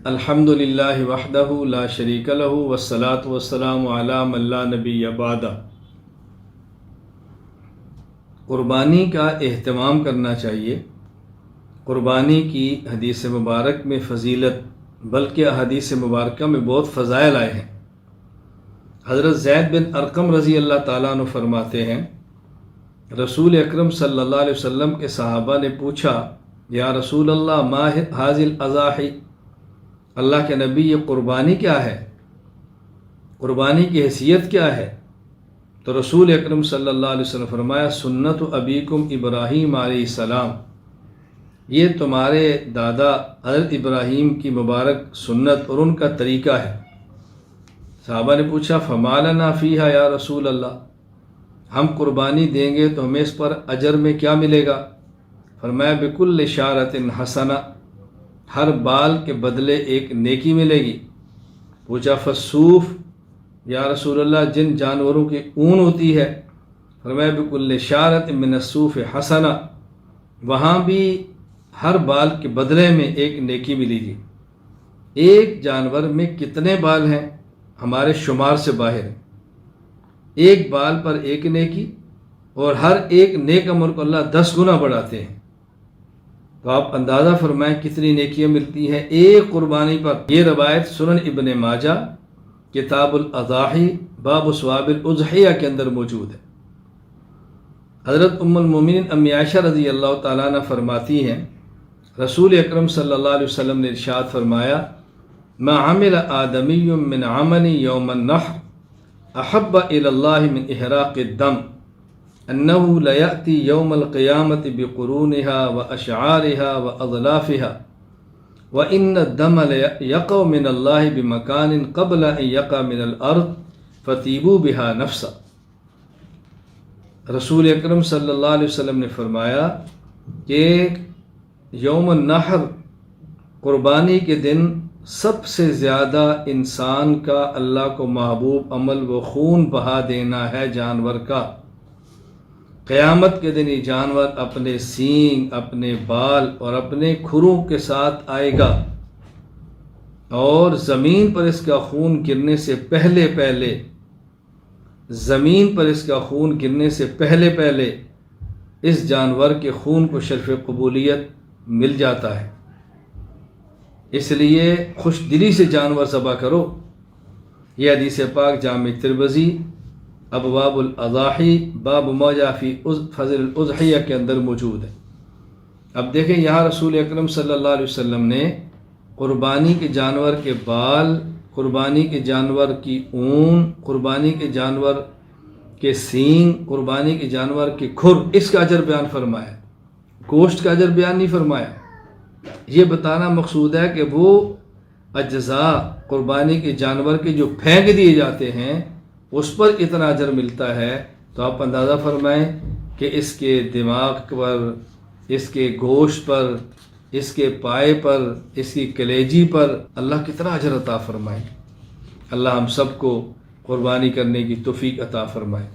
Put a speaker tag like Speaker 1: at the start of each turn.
Speaker 1: الحمدللہ وحدہ لا شریک لہ والصلاۃ والسلام علی من لا نبی بعدہ۔ قربانی کا اہتمام کرنا چاہیے۔ قربانی کی حدیث مبارک میں فضیلت بلکہ احادیث مبارکہ میں بہت فضائل آئے ہیں۔ حضرت زید بن ارقم رضی اللہ تعالیٰ عنہ فرماتے ہیں، رسول اکرم صلی اللہ علیہ وسلم کے صحابہ نے پوچھا، یا رسول اللہ ما ھذی الاضاحی، اللہ کے نبی یہ قربانی کیا ہے؟ قربانی کی حیثیت کیا ہے؟ تو رسول اکرم صلی اللہ علیہ وسلم فرمایا، سنت ابیکم ابراہیم علیہ السلام، یہ تمہارے دادا حضرت ابراہیم کی مبارک سنت اور ان کا طریقہ ہے۔ صحابہ نے پوچھا، فما لنا فیہا یا رسول اللہ، ہم قربانی دیں گے تو ہمیں اس پر اجر میں کیا ملے گا؟ فرمایا، بکل شعرۃ حسنہ، ہر بال کے بدلے ایک نیکی ملے گی۔ پوچھا، فالصوف، یا رسول اللہ جن جانوروں کی اون ہوتی ہے؟ فرمایا، بکل شعرۃ من الصوف حسنہ، وہاں بھی ہر بال کے بدلے میں ایک نیکی ملے گی۔ ایک جانور میں کتنے بال ہیں ہمارے شمار سے باہر ہیں۔ ایک بال پر ایک نیکی، اور ہر ایک نیک عمل کو اللہ 10 گنا بڑھاتے ہیں۔ تو آپ اندازہ فرمائیں کتنی نیکیاں ملتی ہیں ایک قربانی پر۔ یہ روایت سنن ابن ماجہ کتاب الاضاحی باب ثواب الاضحیہ کے اندر موجود ہے۔ حضرت ام المومنین امی عائشہ رضی اللہ تعالیٰ عنہ فرماتی ہیں، رسول اکرم صلی اللہ علیہ وسلم نے ارشاد فرمایا، ما عمل آدمی من عمل یوم النحر احب الی اللہ من احراق الدم انه لیأتی یوم القیامت بقرونها واشعارها واضلافها وان الدم یقع من اللہ بمکان قبل ان یقع من الارض فطیبوا بها نفسا۔ رسول اکرم صلی اللہ علیہ وسلم نے فرمایا کہ یوم النحر قربانی کے دن سب سے زیادہ انسان کا اللہ کو محبوب عمل وہ خون بہا دینا ہے جانور کا۔ قیامت کے دن یہ جانور اپنے سینگ، اپنے بال اور اپنے کھروں کے ساتھ آئے گا، اور زمین پر اس کا خون گرنے سے پہلے اس جانور کے خون کو شرف قبولیت مل جاتا ہے۔ اس لیے خوش دلی سے جانور ذبح کرو۔ یہ حدیث پاک جامع ترمذی ابواب الاضاحی باب ما جاء فی فضل الاضحیہ کے اندر موجود ہے۔ اب دیکھیں یہاں رسول اکرم صلی اللہ علیہ وسلم نے قربانی کے جانور کے بال، قربانی کے جانور کی اون، قربانی کے جانور کے سینگ، قربانی کے جانور کے کھر، اس کا اجر بیان فرمایا، گوشت کا اجر بیان نہیں فرمایا۔ یہ بتانا مقصود ہے کہ وہ اجزاء قربانی کے جانور کے جو پھینک دیے جاتے ہیں اس پر اتنا اجر ملتا ہے، تو آپ اندازہ فرمائیں کہ اس کے دماغ پر، اس کے گوشت پر، اس کے پائے پر، اس کی کلیجی پر اللہ کتنا اجر عطا فرمائے۔ اللہ ہم سب کو قربانی کرنے کی توفیق عطا فرمائے۔